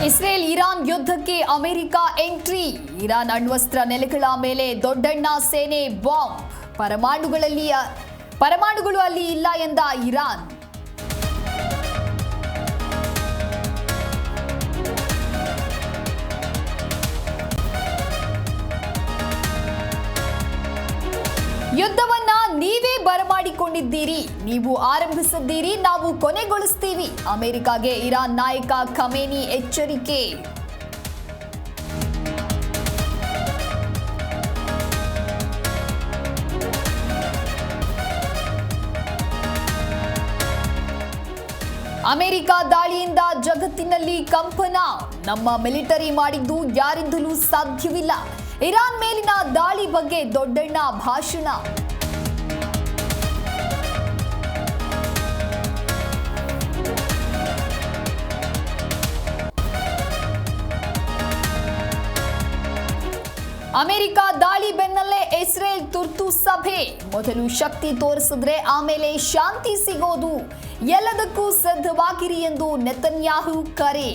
Israel Iran ಯುದ್ಧಕ್ಕೆ America entry. Iran ಅಣ್ವಸ್ತ್ರ ನೆಲೆಗಳ ಮೇಲೆ ದೊಡ್ಡಣ್ಣ ಸೇನೆ ಬಾಂಬ್. ಪರಮಾಣುಗಳು ಅಲ್ಲಿ ಇಲ್ಲ ಎಂದ ಇರಾನ್. ಯುದ್ಧವನ್ನ ನೀವೇ ಬರಮಾಡಿಕೊಂಡಿದ್ದೀರಿ, ನೀವು ಆರಂಭಿಸಿದ್ದೀರಿ, ನಾವು ಕೊನೆಗೊಳಿಸ್ತೀವಿ. ಅಮೆರಿಕಾಗೆ ಇರಾನ್ ನಾಯಕ ಖಮೇನಿ ಎಚ್ಚರಿಕೆ. ಅಮೆರಿಕ ದಾಳಿಯಿಂದ ಜಗತ್ತಿನಲ್ಲಿ ಕಂಪನ. ನಮ್ಮ ಮಿಲಿಟರಿ ಮಾಡಿದ್ದು ಯಾರಿಂದಲೂ ಸಾಧ್ಯವಿಲ್ಲ. ಇರಾನ್ ಮೇಲಿನ ದಾಳಿ ಬಗ್ಗೆ ದೊಡ್ಡಣ್ಣ ಭಾಷಣ. ಅಮೆರಿಕ ದಾಳಿ ಬೆನ್ನಲ್ಲೇ ಇಸ್ರೇಲ್ ತುರ್ತು ಸಭೆ. ಮೊದಲು ಶಕ್ತಿ ತೋರಿಸಿದ್ರೆ ಆಮೇಲೆ ಶಾಂತಿ ಸಿಗೋದು. ಎಲ್ಲದಕ್ಕೂ ಸಿದ್ಧವಾಗಿರಿ ಎಂದು ನೆತನ್ಯಾಹು ಕರೆ.